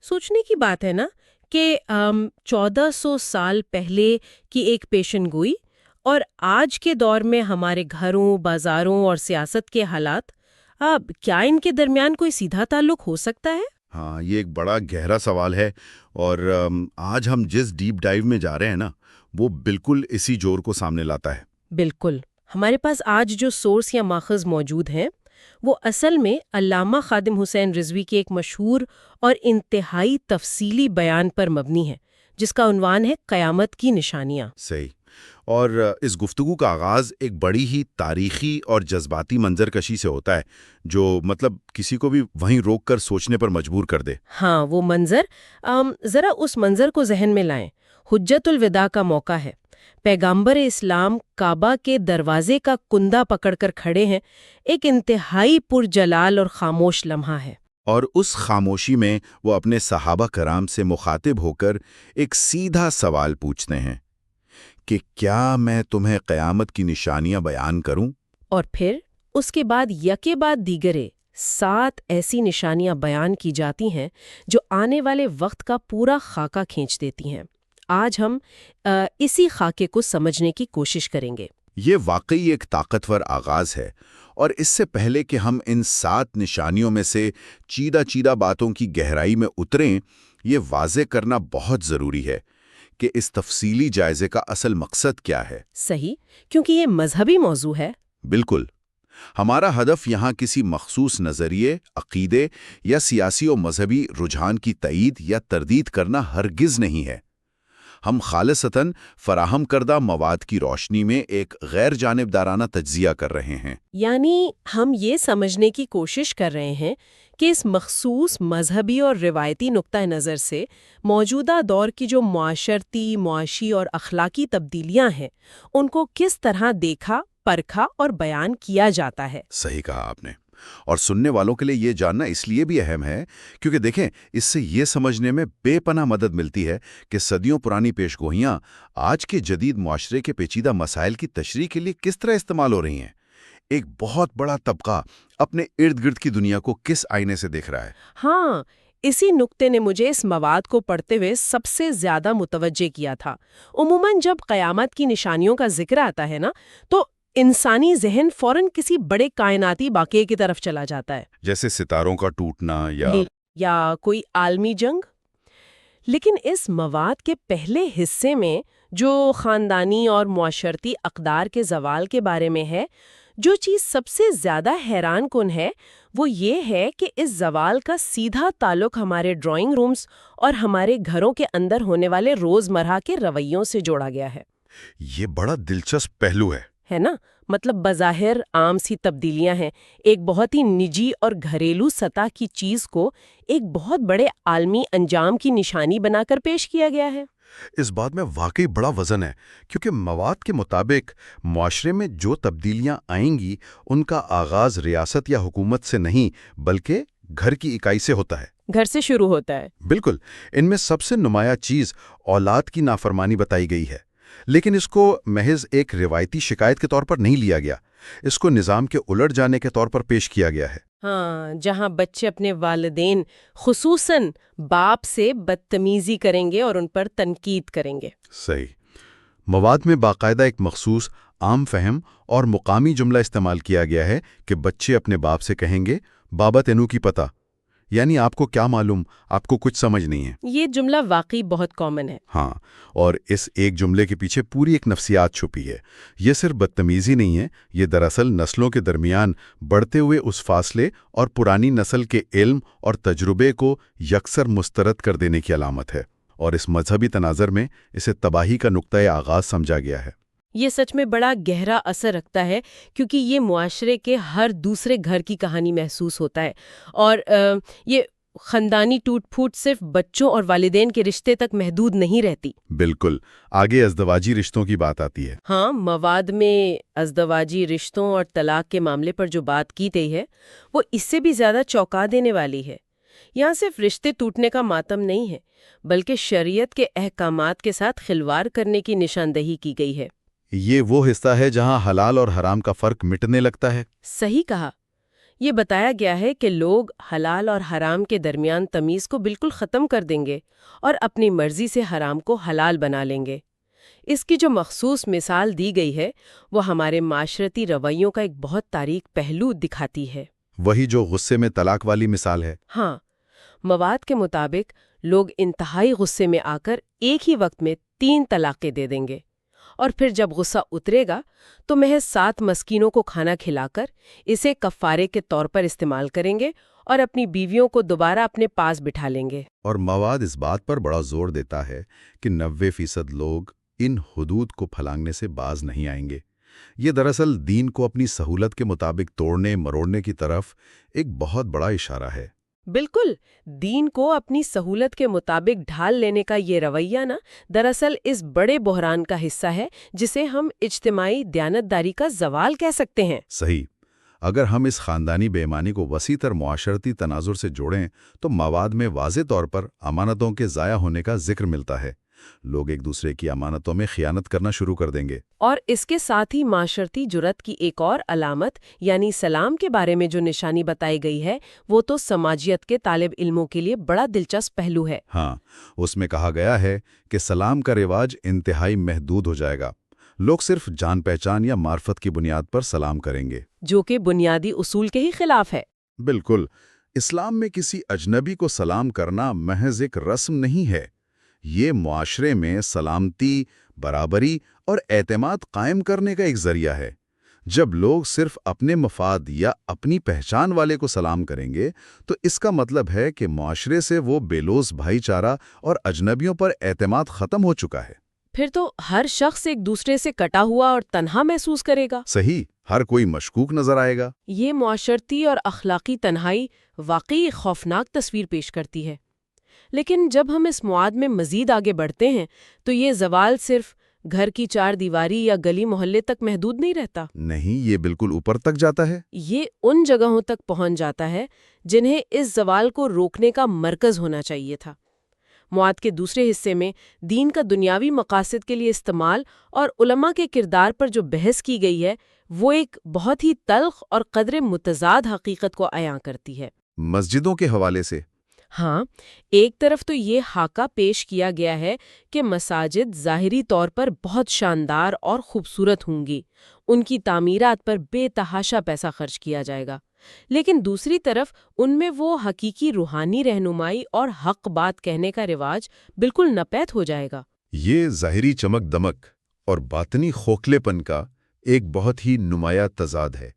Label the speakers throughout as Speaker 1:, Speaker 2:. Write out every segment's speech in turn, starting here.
Speaker 1: سوچنے کی بات ہے نا کہ 1400 سال پہلے کی ایک پیشن گوئی اور آج کے دور میں ہمارے گھروں، بازاروں اور سیاست کے حالات، اب کیا ان کے درمیان کوئی سیدھا تعلق ہو سکتا ہے؟
Speaker 2: ہاں، یہ ایک بڑا گہرا سوال ہے اور آج ہم جس ڈیپ ڈائیو میں جا رہے ہیں نا، وہ بالکل اسی جور کو سامنے لاتا ہے۔
Speaker 1: بالکل، ہمارے پاس آج جو سورس یا ماخذ موجود ہیں وہ اصل میں علامہ خادم حسین رضوی کے ایک مشہور اور انتہائی تفصیلی بیان پر مبنی ہے، جس کا عنوان ہے قیامت کی نشانیاں۔
Speaker 2: صحیح۔ اور اس گفتگو کا آغاز ایک بڑی ہی تاریخی اور جذباتی منظر کشی سے ہوتا ہے، جو کسی کو بھی وہیں روک کر سوچنے پر مجبور کر دے۔
Speaker 1: ہاں، وہ منظر، ذرا اس منظر کو ذہن میں لائیں۔ حجت الوداع کا موقع ہے، پیغمبر اسلام کعبہ کے دروازے کا کندہ پکڑ کر کھڑے ہیں، ایک انتہائی پرجلال اور خاموش لمحہ ہے۔
Speaker 2: اور اس خاموشی میں وہ اپنے صحابہ کرام سے مخاطب ہو کر ایک سیدھا سوال پوچھتے ہیں کہ کیا میں تمہیں قیامت کی نشانیاں بیان کروں؟
Speaker 1: اور پھر اس کے بعد یکے بعد دیگرے 7 ایسی نشانیاں بیان کی جاتی ہیں جو آنے والے وقت کا پورا خاکہ کھینچ دیتی ہیں۔ آج ہم اسی خاکے کو سمجھنے کی کوشش کریں گے۔
Speaker 2: یہ واقعی ایک طاقتور آغاز ہے، اور اس سے پہلے کہ ہم ان 7 نشانیوں میں سے چیدہ باتوں کی گہرائی میں اتریں، یہ واضح کرنا بہت ضروری ہے کہ اس تفصیلی جائزے کا اصل مقصد کیا ہے۔
Speaker 1: صحیح، کیونکہ یہ مذہبی موضوع ہے۔
Speaker 2: بالکل۔ ہمارا ہدف یہاں کسی مخصوص نظریے، عقیدے یا سیاسی و مذہبی رجحان کی تائید یا تردید کرنا ہرگز نہیں ہے۔ ہم خالصتاً فراہم کردہ مواد کی روشنی میں ایک غیر جانبدارانہ تجزیہ کر رہے ہیں۔
Speaker 1: یعنی ہم یہ سمجھنے کی کوشش کر رہے ہیں کہ اس مخصوص مذہبی اور روایتی نقطہ نظر سے موجودہ دور کی جو معاشرتی، معاشی اور اخلاقی تبدیلیاں ہیں، ان کو کس طرح دیکھا، پرکھا اور بیان کیا جاتا ہے۔
Speaker 2: صحیح کہا آپ نے۔ اور سننے والوں کے لیے یہ جاننا اس لیے بھی اہم ہے کیونکہ دیکھیں، اس سے یہ سمجھنے میں بے پناہ مدد ملتی ہے کہ صدیوں پرانی پیشگوئیاں آج کے جدید معاشرے کے پیچیدہ مسائل کی تشریح کے لیے کس طرح استعمال ہو رہی ہیں۔ ایک بہت بڑا طبقہ اپنے ارد گرد کی دنیا کو کس آئینے سے دیکھ رہا ہے۔
Speaker 1: ہاں، اسی نقطے نے مجھے اس مواد کو پڑھتے ہوئے سب سے زیادہ متوجہ کیا تھا۔ عموماً جب قیامت کی نشانیوں کا ذکر آتا ہے نا، تو انسانی ذہن فوراً کسی بڑے کائناتی واقعے کی طرف چلا جاتا ہے،
Speaker 2: جیسے ستاروں کا ٹوٹنا
Speaker 1: یا کوئی عالمی جنگ۔ لیکن اس مواد کے پہلے حصے میں جو خاندانی اور معاشرتی اقدار کے زوال کے بارے میں ہے، جو چیز سب سے زیادہ حیران کن ہے وہ یہ ہے کہ اس زوال کا سیدھا تعلق ہمارے ڈرائنگ رومز اور ہمارے گھروں کے اندر ہونے والے روزمرہ کے رویوں سے جوڑا گیا ہے۔
Speaker 2: یہ بڑا دلچسپ پہلو
Speaker 1: ہے نا؟ مطلب بظاہر عام سی تبدیلیاں ہیں، ایک بہت ہی نجی اور گھریلو سطح کی چیز کو ایک بہت بڑے عالمی انجام کی نشانی بنا کر پیش کیا گیا ہے۔
Speaker 2: اس بات میں واقعی بڑا وزن ہے، کیونکہ مواد کے مطابق معاشرے میں جو تبدیلیاں آئیں گی ان کا آغاز ریاست یا حکومت سے نہیں بلکہ گھر کی اکائی سے ہوتا ہے۔
Speaker 1: گھر سے شروع ہوتا ہے۔
Speaker 2: بالکل۔ ان میں سب سے نمایاں چیز اولاد کی نافرمانی بتائی گئی ہے، لیکن اس کو محض ایک روایتی شکایت کے طور پر نہیں لیا گیا، اس کو نظام کے الٹ جانے کے طور پر پیش کیا گیا ہے۔
Speaker 1: ہاں، جہاں بچے اپنے والدین خصوصاً باپ سے بدتمیزی کریں گے اور ان پر تنقید کریں گے۔
Speaker 2: صحیح۔ مواد میں باقاعدہ ایک مخصوص عام فہم اور مقامی جملہ استعمال کیا گیا ہے کہ بچے اپنے باپ سے کہیں گے، بابا تینو کی پتہ، یعنی آپ کو کیا معلوم، آپ کو کچھ سمجھ نہیں ہے۔
Speaker 1: یہ جملہ واقعی بہت کامن ہے۔
Speaker 2: ہاں، اور اس ایک جملے کے پیچھے پوری ایک نفسیات چھپی ہے۔ یہ صرف بدتمیزی نہیں ہے، یہ دراصل نسلوں کے درمیان بڑھتے ہوئے اس فاصلے اور پرانی نسل کے علم اور تجربے کو یکسر مسترد کر دینے کی علامت ہے، اور اس مذہبی تناظر میں اسے تباہی کا نقطۂ آغاز سمجھا گیا ہے۔
Speaker 1: یہ سچ میں بڑا گہرا اثر رکھتا ہے، کیونکہ یہ معاشرے کے ہر دوسرے گھر کی کہانی محسوس ہوتا ہے، اور یہ خاندانی ٹوٹ پھوٹ صرف بچوں اور والدین کے رشتے تک محدود نہیں رہتی۔
Speaker 2: بالکل، آگے ازدواجی رشتوں کی بات آتی ہے۔
Speaker 1: ہاں، مواد میں ازدواجی رشتوں اور طلاق کے معاملے پر جو بات کی گئی ہے وہ اس سے بھی زیادہ چونکا دینے والی ہے۔ یہاں صرف رشتے ٹوٹنے کا ماتم نہیں ہے، بلکہ شریعت کے احکامات کے ساتھ خلوار کرنے کی نشاندہی کی گئی ہے۔
Speaker 2: یہ وہ حصہ ہے جہاں حلال اور حرام کا فرق مٹنے لگتا ہے۔
Speaker 1: صحیح کہا۔ یہ بتایا گیا ہے کہ لوگ حلال اور حرام کے درمیان تمیز کو بالکل ختم کر دیں گے اور اپنی مرضی سے حرام کو حلال بنا لیں گے۔ اس کی جو مخصوص مثال دی گئی ہے وہ ہمارے معاشرتی رویوں کا ایک بہت تاریک پہلو دکھاتی ہے۔
Speaker 2: وہی جو غصے میں طلاق والی مثال ہے۔
Speaker 1: ہاں، مواد کے مطابق لوگ انتہائی غصے میں آ کر ایک ہی وقت میں 3 طلاقیں دے دیں گے، اور پھر جب غصہ اترے گا تو محض 7 مسکینوں کو کھانا کھلا کر اسے کفارے کے طور پر استعمال کریں گے اور اپنی بیویوں کو دوبارہ اپنے پاس بٹھا لیں گے۔
Speaker 2: اور مواد اس بات پر بڑا زور دیتا ہے کہ 90% لوگ ان حدود کو پھلانگنے سے باز نہیں آئیں گے۔ یہ دراصل دین کو اپنی سہولت کے مطابق توڑنے مروڑنے کی طرف ایک بہت بڑا اشارہ ہے۔
Speaker 1: بالکل، دین کو اپنی سہولت کے مطابق ڈھال لینے کا یہ رویہ دراصل اس بڑے بحران کا حصہ ہے جسے ہم اجتماعی دیانتداری کا زوال کہہ سکتے ہیں۔
Speaker 2: صحیح۔ اگر ہم اس خاندانی بے ایمانی کو وسیع تر معاشرتی تناظر سے جوڑیں تو مواد میں واضح طور پر امانتوں کے ضائع ہونے کا ذکر ملتا ہے۔ لوگ ایک دوسرے کی امانتوں میں خیانت کرنا شروع کر دیں گے۔
Speaker 1: اور اس کے ساتھ ہی معاشرتی جرات کی ایک اور علامت یعنی سلام کے بارے میں جو نشانی بتائی گئی ہے وہ تو سماجیت کے طالب علموں کے لیے بڑا دلچسپ پہلو ہے۔
Speaker 2: ہاں، اس میں کہا گیا ہے کہ سلام کا رواج انتہائی محدود ہو جائے گا۔ لوگ صرف جان پہچان یا معرفت کی بنیاد پر سلام کریں گے،
Speaker 1: جو کہ بنیادی اصول کے ہی خلاف ہے۔
Speaker 2: بالکل۔ اسلام میں کسی اجنبی کو سلام کرنا محض ایک رسم نہیں ہے، یہ معاشرے میں سلامتی، برابری اور اعتماد قائم کرنے کا ایک ذریعہ ہے۔ جب لوگ صرف اپنے مفاد یا اپنی پہچان والے کو سلام کریں گے تو اس کا مطلب ہے کہ معاشرے سے وہ بے لوث بھائی چارہ اور اجنبیوں پر اعتماد ختم ہو چکا ہے۔
Speaker 1: پھر تو ہر شخص ایک دوسرے سے کٹا ہوا اور تنہا محسوس کرے گا۔
Speaker 2: صحیح، ہر کوئی مشکوک نظر آئے گا۔
Speaker 1: یہ معاشرتی اور اخلاقی تنہائی واقعی خوفناک تصویر پیش کرتی ہے۔ لیکن جب ہم اس معاد میں مزید آگے بڑھتے ہیں تو یہ زوال صرف گھر کی 4 دیواری یا گلی محلے تک محدود نہیں رہتا۔
Speaker 2: نہیں، یہ بالکل اوپر تک جاتا ہے۔
Speaker 1: یہ ان جگہوں تک پہنچ جاتا ہے جنہیں اس زوال کو روکنے کا مرکز ہونا چاہیے تھا۔ معاد کے دوسرے حصے میں دین کا دنیاوی مقاصد کے لیے استعمال اور علماء کے کردار پر جو بحث کی گئی ہے وہ ایک بہت ہی تلخ اور قدر متضاد حقیقت کو عیاں کرتی ہے۔
Speaker 2: مسجدوں کے حوالے سے
Speaker 1: ہاں، ایک طرف تو یہ خاکہ پیش کیا گیا ہے کہ مساجد ظاہری طور پر بہت شاندار اور خوبصورت ہوں گی، ان کی تعمیرات پر بے تحاشا پیسہ خرچ کیا جائے گا، لیکن دوسری طرف ان میں وہ حقیقی روحانی رہنمائی اور حق بات کہنے کا رواج بالکل ناپید ہو جائے گا۔
Speaker 2: یہ ظاہری چمک دمک اور باطنی کھوکھلے پن کا ایک بہت ہی نمایاں تضاد ہے،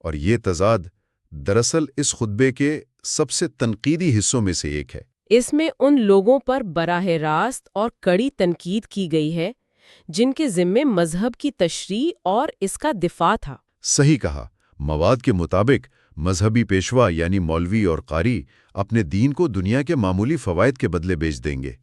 Speaker 2: اور یہ تضاد دراصل اس خطبے کے سب سے تنقیدی حصوں میں سے ایک ہے۔
Speaker 1: اس میں ان لوگوں پر براہ راست اور کڑی تنقید کی گئی ہے جن کے ذمے مذہب کی تشریح اور اس کا دفاع تھا۔
Speaker 2: صحیح کہا۔ مواد کے مطابق مذہبی پیشوا یعنی مولوی اور قاری اپنے دین کو دنیا کے معمولی فوائد کے بدلے بیچ دیں گے،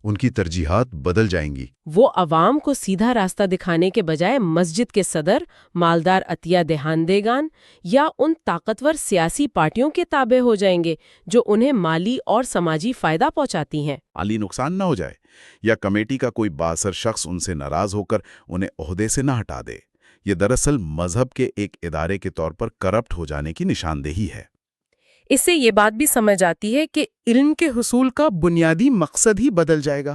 Speaker 2: ان کی ترجیحات بدل جائیں گی۔
Speaker 1: وہ عوام کو سیدھا راستہ دکھانے کے بجائے مسجد کے صدر، مالدار عطیہ دہندگان یا ان طاقتور سیاسی پارٹیوں کے تابع ہو جائیں گے جو انہیں مالی اور سماجی فائدہ پہنچاتی ہیں۔
Speaker 3: مالی نقصان نہ ہو جائے یا کمیٹی کا کوئی بااثر شخص ان سے ناراض ہو کر انہیں عہدے سے نہ ہٹا دے۔ یہ دراصل مذہب کے ایک ادارے کے طور پر کرپٹ ہو جانے کی نشاندہی ہے۔
Speaker 4: اس سے یہ بات بھی سمجھ آتی ہے کہ علم کے حصول کا بنیادی مقصد ہی بدل جائے گا۔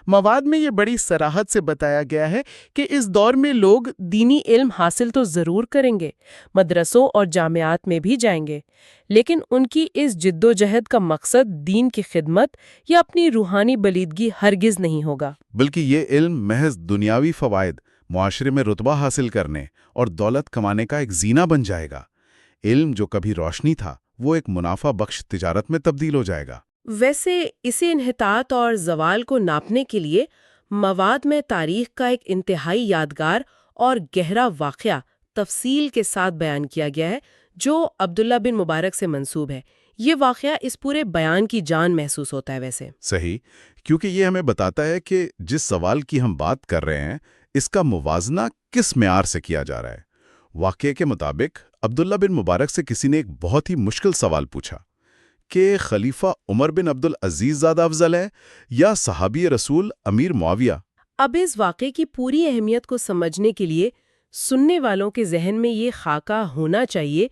Speaker 4: مواد میں یہ بڑی صراحت سے بتایا گیا ہے کہ اس دور میں لوگ دینی علم حاصل تو ضرور کریں گے، مدرسوں اور جامعات میں بھی جائیں گے، لیکن ان کی اس جد و جہد کا مقصد دین کی خدمت یا اپنی روحانی بلیدگی ہرگز نہیں ہوگا،
Speaker 3: بلکہ یہ علم محض دنیاوی فوائد، معاشرے میں رتبہ حاصل کرنے اور دولت کمانے کا ایک زینہ بن جائے گا۔ علم جو کبھی روشنی تھا وہ ایک منافع بخش تجارت میں تبدیل ہو جائے گا۔
Speaker 1: ویسے اسی انحطاط اور زوال کو ناپنے کے لیے مواد میں تاریخ کا ایک انتہائی یادگار اور گہرا واقعہ تفصیل کے ساتھ بیان کیا گیا ہے جو عبداللہ بن مبارک سے منسوب ہے۔ یہ واقعہ اس پورے بیان کی جان محسوس ہوتا ہے ویسے۔
Speaker 3: صحیح، کیونکہ یہ ہمیں بتاتا ہے کہ جس سوال کی ہم بات کر رہے ہیں اس کا موازنہ کس معیار سے کیا جا رہا ہے۔ واقعے کے مطابق عبداللہ بن مبارک سے کسی نے ایک بہت ہی مشکل سوال پوچھا کہ خلیفہ عمر بن عبدالعزیز زیادہ افضل ہے یا صحابی رسول امیر معاویہ؟
Speaker 1: اب اس واقعے کی پوری اہمیت کو سمجھنے کے لیے سننے والوں کے ذہن میں یہ خاکہ ہونا چاہیے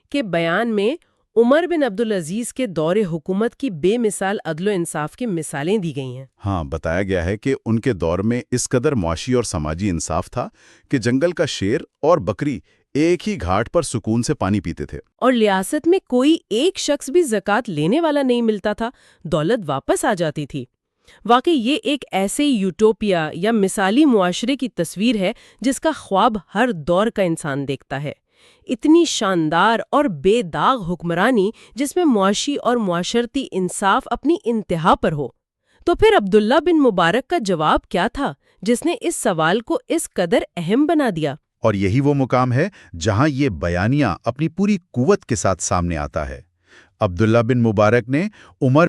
Speaker 1: کہ بیان میں عمر بن عبدالعزیز کے دور حکومت کی بے مثال عدل و انصاف کی مثالیں دی گئی ہیں۔
Speaker 3: ہاں، بتایا گیا ہے کہ ان کے دور میں اس قدر معاشی اور سماجی انصاف تھا کہ جنگل کا شیر اور بکری ایک ہی گھاٹ پر سکون سے پانی پیتے تھے۔
Speaker 1: اور ریاست میں کوئی ایک شخص بھی زکوٰۃ لینے والا نہیں ملتا تھا، دولت واپس آ جاتی تھی۔ واقعی یہ ایک ایسے یوٹوپیا یا مثالی معاشرے کی تصویر ہے جس کا خواب ہر دور کا انسان دیکھتا ہے۔ اتنی شاندار اور بے داغ حکمرانی جس میں معاشی اور معاشرتی انصاف اپنی انتہا پر ہو۔ تو پھر عبداللہ بن مبارک کا جواب کیا تھا جس نے اس سوال کو اس قدر اہم بنا دیا؟
Speaker 2: اور یہی وہ مقام ہے جہاں یہ بیانیہ اپنی پوری قوت کے ساتھ سامنے آتا ہے۔ عبداللہ بن مبارک نے عمر